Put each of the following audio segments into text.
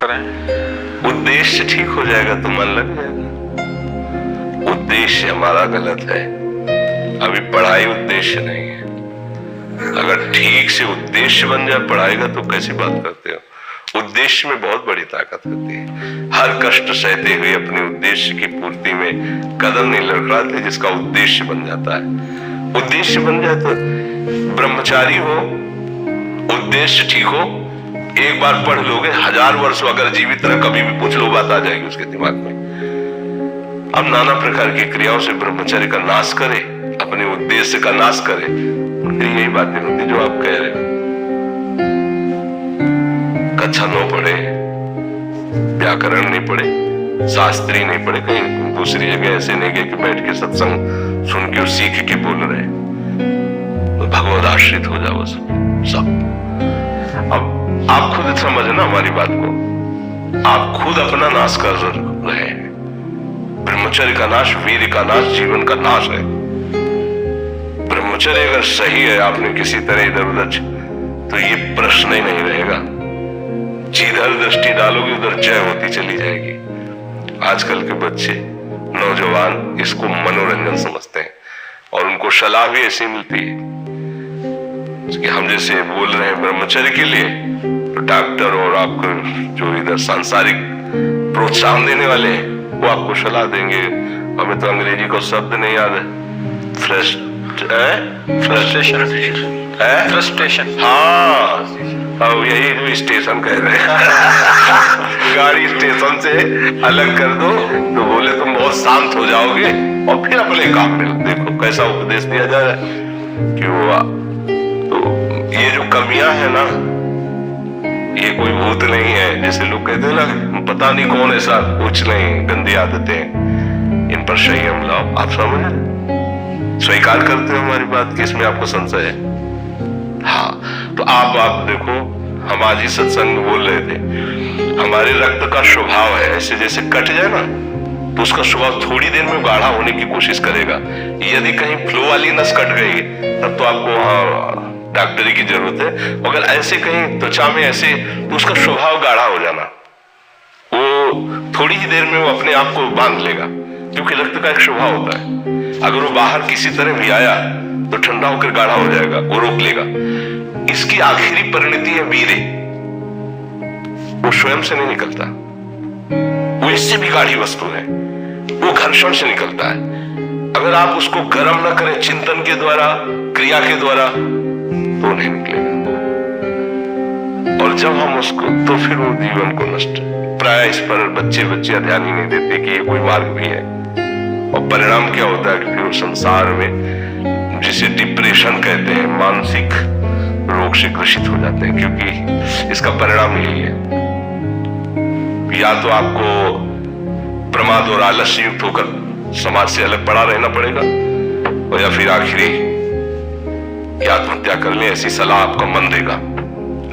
करें। उद्देश्य ठीक हो जाएगा तो मन लग जाएगा। उद्देश्य हमारा गलत है, अभी पढ़ाई उद्देश्य नहीं है। अगर ठीक से उद्देश्य बन जाए पढ़ाई का तो कैसी बात करते हो। उद्देश्य में बहुत बड़ी ताकत होती है। हर कष्ट सहते हुए अपने उद्देश्य की पूर्ति में कदम नहीं लड़खड़ाते, जिसका उद्देश्य बन जाता है। उद्देश्य बन जाए तो ब्रह्मचारी हो, उद्देश्य ठीक हो, एक बार पढ़ लोगे, 1000 वर्ष अगर जीवित रहे कभी भी पूछ लो बात आ जाएगी उसके दिमाग में। अब नाना प्रकार की क्रियाओं से ब्रह्मचर्य का नाश करे, अपने उद्देश्य का नाश करे, फिर यही बातें होती जो आप कह रहे हो। कक्षा 9 पढ़े, व्याकरण नहीं पढ़े, शास्त्री नहीं पढ़े, कहीं दूसरी जगह ऐसे नहीं गए कि बैठ के सत्संग सुन के और सीख के बोल रहे, तो भगवद आश्रित हो जाओ सब। अब आप खुद समझे ना हमारी बात को, आप खुद अपना नाश कर रहे हैं। ब्रह्मचर्य का नाश वीर का नाश जीवन का नाश है। ब्रह्मचर्य अगर सही है, आपने किसी तरह इधर उधर तो ये प्रश्न ही नहीं रहेगा। जिधर दृष्टि डालोगे उधर जय होती चली जाएगी। आजकल के बच्चे नौजवान इसको मनोरंजन समझते हैं और उनको सलाह भी ऐसी मिलती है कि हम जैसे बोल रहे हैं ब्रह्मचर्य के लिए, तो डॉक्टर और आपको जो इधर सांसारिक प्रोत्साहन देने वाले हैं वो आपको सलाह देंगे। हमें तो अंग्रेजी का शब्द नहीं याद है, फ्रस्ट्रेशन। हाँ, यही जो स्टेशन कह रहे हैं गाड़ी स्टेशन से अलग कर दो तो बोले तुम बहुत शांत हो जाओगे और फिर अपने काम में देखो कैसा उपदेश दिया जा रहा है कि वो। तो ये जो कमियां है ना, ये कोई भूत नहीं है जैसे लोग कहते हैं ना, पता नहीं कौन ऐसा, कुछ नहीं, गंदी आदतें, इन पर संयम लाओ। आप समझ स्वीकार करते हो हमारी बात कि इसमें आपको संशय है? हाँ, तो आप देखो, हम आज ही सत्संग में बोल रहे थे, हमारे रक्त का स्वभाव है ऐसे, जैसे कट जाए ना तो उसका स्वभाव थोड़ी देर में गाढ़ा होने की कोशिश करेगा। यदि कहीं फ्लो वाली नस कट गई तब तो आपको वहां डॉक्टरी की जरूरत है। अगर ऐसे कहीं त्वचा में ऐसे, तो उसका स्वभाव गाढ़ा हो जाना, वो थोड़ी ही देर में वो अपने आप को बांध लेगा, क्योंकि रक्त का एक स्वभाव होता है। अगर वो बाहर किसी तरह भी आया तो ठंडा होकर गाढ़ा हो जाएगा, वो रोक लेगा। इसकी आखिरी परिणति है वीर्य, वो स्वयं से नहीं निकलता, वो इससे भी गाढ़ी वस्तु है, वो घर्षण से निकलता है। अगर आप उसको गर्म न करें चिंतन के द्वारा, क्रिया के द्वारा, तो नहीं निकलेगा। और जब हम उसको, तो फिर वो जीवन को नष्ट। प्राय इस पर बच्चे ध्यान ही नहीं देते कि ये कोई मार्ग भी है। और परिणाम क्या होता है कि फिर संसार में जिसे डिप्रेशन कहते हैं, मानसिक रोग से ग्रसित हो जाते हैं, क्योंकि इसका परिणाम यही है, या तो आपको प्रमाद और आलस्य युक्त होकर समाज से अलग पड़ा रहना पड़ेगा, और या फिर आखिरी आत्महत्या कर ले, ऐसी सलाह आपका मन देगा,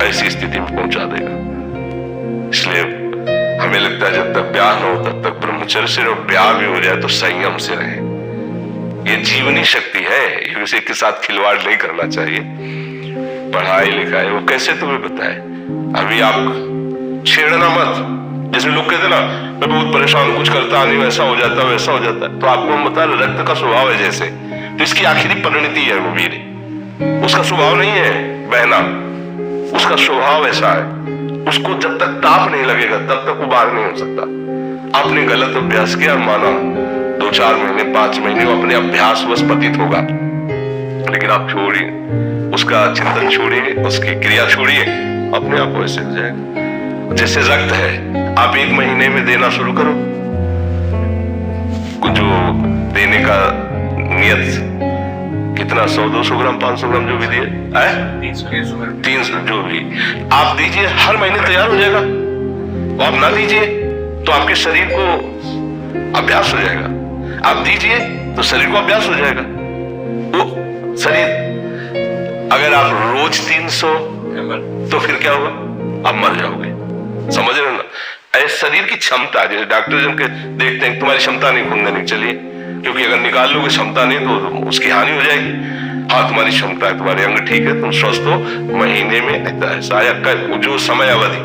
ऐसी स्थिति में पहुंचा देगा। इसलिए हमें लगता है जब तक ब्याह न हो तब तक ब्रह्मचर्य से, और ब्याह भी हो जाए तो संयम से रहे। ये जीवनी शक्ति है, इसे के साथ खिलवाड़ नहीं करना चाहिए। पढ़ाई लिखाई वो कैसे तुम्हें बताए, अभी आप छेड़ना मत। जैसे लोग कहते ना, मैं बहुत परेशान, कुछ करता नहीं, वैसा हो जाता वैसा हो जाता है, तो आपको हम बता रहे रक्त का स्वभाव है जैसे, तो इसकी आखिरी परिणति है वो वीर। उसका स्वभाव नहीं है बहना, उसका स्वभाव ऐसा है, उसको जब तक ताप नहीं लगेगा तब तक वो बाहर नहीं हो सकता। आपने गलत अभ्यास किया, माना 2-4 महीने 5 महीने वो अपने अभ्यास बस पतित होगा, लेकिन आप छोड़िए, उसका चिंतन छोड़िए, उसकी क्रिया छोड़िए, अपने आप वैसे हो जाएगा। जैसे रक्त है, आप 1 महीने में देना शुरू करो, जो देने का नियत कितना, 100-200 ग्राम 500 ग्राम जो भी दिए, 300 जो भी आप दीजिए, हर महीने तैयार हो जाएगा। और आप ना दीजिए तो आपके शरीर को अभ्यास हो जाएगा, आप दीजिए तो शरीर को अभ्यास हो जाएगा। वो शरीर, अगर आप रोज 300 तो फिर क्या होगा, आप मर जाओगे। समझ रहे हो ना? ऐसे शरीर की क्षमता, जैसे डॉक्टर जन के देखते हैं तुम्हारी क्षमता नहीं खून देने, चलिए, क्योंकि अगर निकाल लोगे क्षमता नहीं तो उसकी हानि हो जाएगी। हाँ, तुम्हारी क्षमता है, तुम्हारे अंग ठीक है, तुम स्वस्थ हो, महीने में ऐसा जो समय अवधि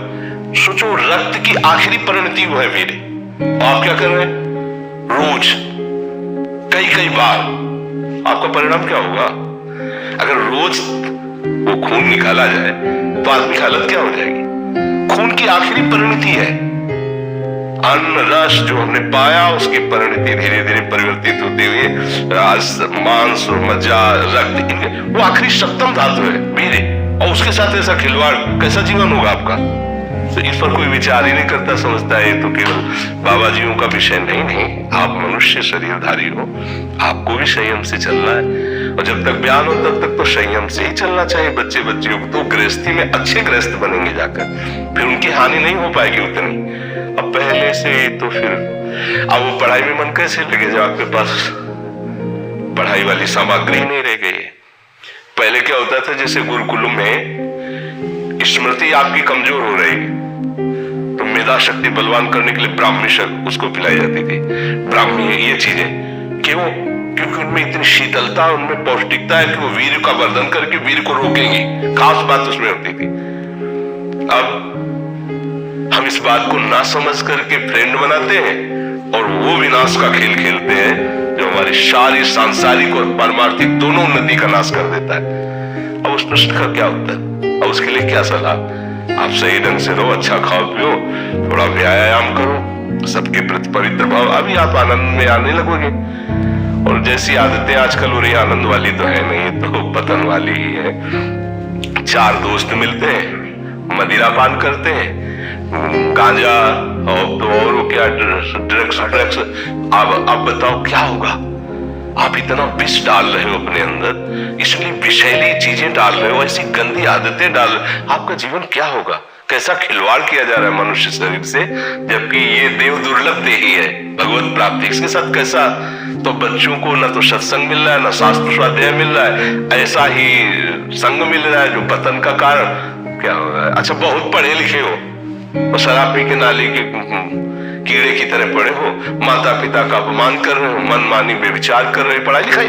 सोचो, रक्त की आखिरी परिणति वो है वीर्य। और आप क्या कर रहे हैं? रोज कई कई बार। आपका परिणाम क्या होगा? अगर रोज वो खून निकाला जाए तो आदमी की हालत क्या हो जाएगी? खून की आखिरी परिणति है। अन्न रस जो हमने पाया, उसकी परिणति धीरे धीरे परिवर्तित होते हुए मांस और मज्जा, रक्त, वो आखिरी सप्तम धातु है वीर्य। और उसके साथ ऐसा खिलवाड़, कैसा जीवन होगा आपका? तो इस पर कोई विचार ही नहीं करता, समझता है तो केवल बाबा जीओं का विषय। नहीं, आप मनुष्य शरीरधारी हो, आपको भी संयम से चलना है। और जब तक ज्ञान हो तब तक तो संयम से ही चलना चाहिए। बच्चे बच्चियों को तो गृहस्थी में अच्छे गृहस्थ बनेंगे जाकर, फिर उनकी हानि नहीं हो पाएगी उतनी। अब पहले से तो फिर अब वो पढ़ाई में मन कैसे लगे जब आपके पास पढ़ाई वाली सामग्री नहीं रह गई। पहले क्या होता था, जैसे गुरुकुल में स्मृति आपकी कमजोर हो रही तो मेधा शक्ति बलवान करने के लिए ब्राह्मी शक्ति उसको पिलाई जाती थी। ब्राह्मी ये चीजें क्यों? क्योंकि उनमें इतनी शीतलता, उनमें पौष्टिकता है कि वो वीर का वर्धन करके वीर को रोकेंगी। खास बात उसमें होती थी। अब हम इस बात को ना समझ करके फ्रेंड बनाते हैं और वो विनाश का खेल खेलते हैं जो हमारी सारी सांसारिक और पारमार्थिक दोनों उन्नति का नाश कर देता है। अब उस प्रश्न का क्या उत्तर? अब उसके लिए क्या सलाह? आप सही ढंग से रहो, अच्छा खाओ पियो, थोड़ा व्यायाम करो, सबके प्रति पवित्र भाव, अभी आप आनंद में आने लगोगे। और जैसी आदतें आजकल हो रही, आनंद वाली तो है नहीं, तो पतन वाली ही है। चार दोस्त मिलते हैं, मदिरा पान करते हैं, गांजा और क्या ड्रग्स। अब बताओ क्या होगा? आप इतना विष डाल रहे हो अपने अंदर, इसलिए विषैली चीजें डाल रहे हो, ऐसी गंदी आदतें डाल रहे हो, आपका जीवन क्या होगा? कैसा खिलवाड़ किया जा रहा है मनुष्य शरीर से, जबकि ये देव दुर्लभ देही है भगवत प्राप्ति। इसके साथ कैसा? तो बच्चों को न तो सत्संग मिल रहा है, न शास्त्र स्वाध्याय मिल रहा है, ऐसा ही संग मिल रहा है जो पतन का कारण क्या हो रहा है। अच्छा, बहुत पढ़े लिखे हो और शराब पी के नाली के कीड़े की तरह पड़े हो, माता पिता का अपमान कर रहे हो, मनमानी बेविचार कर रहे हो, पढ़ाई लिखाई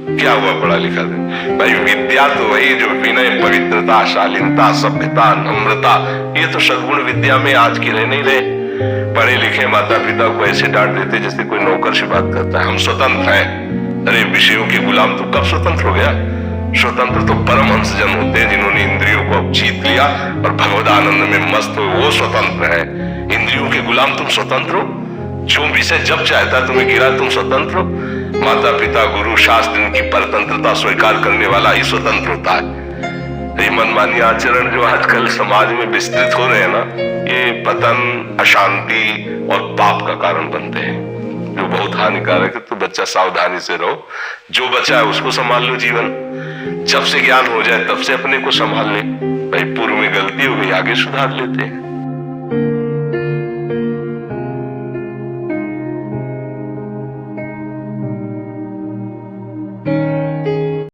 क्या हुआ? पढ़ा लिखा दे भाई। विद्या तो वही जो विनय, पवित्रता, शालीनता, सभ्यता, नम्रता, ये तो सद्गुण विद्या में आज की रह नहीं रहे। पढ़े लिखे माता पिता को ऐसे डांट देते जैसे कोई नौकर से बात करता है। हम स्वतंत्र हैं। अरे विषयों के गुलाम तो कब स्वतंत्र हो गया? स्वतंत्र तो परमहंस जन होते हैं जिन्होंने इंद्रियों को अब जीत लिया और भगवद आनंद में मस्त हो, वो स्वतंत्र है। इंद्रियों के गुलाम तुम स्वतंत्र हो? जो विषय जब चाहता तुम्हें गिरा, तुम स्वतंत्र हो? माता पिता, गुरु, शास्त्र, इनकी परतंत्रता स्वीकार करने वाला ही स्वतंत्र होता है। ये मनमानी आचरण जो आजकल समाज में विस्तृत हो रहे हैं ना, ये पतन, अशांति और पाप का कारण बनते हैं, जो बहुत हानिकारक है। तो बच्चा सावधानी से रहो, जो बचा है उसको संभाल लो। जीवन जब से ज्ञान हो जाए तब से अपने को संभाल ले। भाई पूर्व में गलती हो गई, आगे सुधार लेते हैं।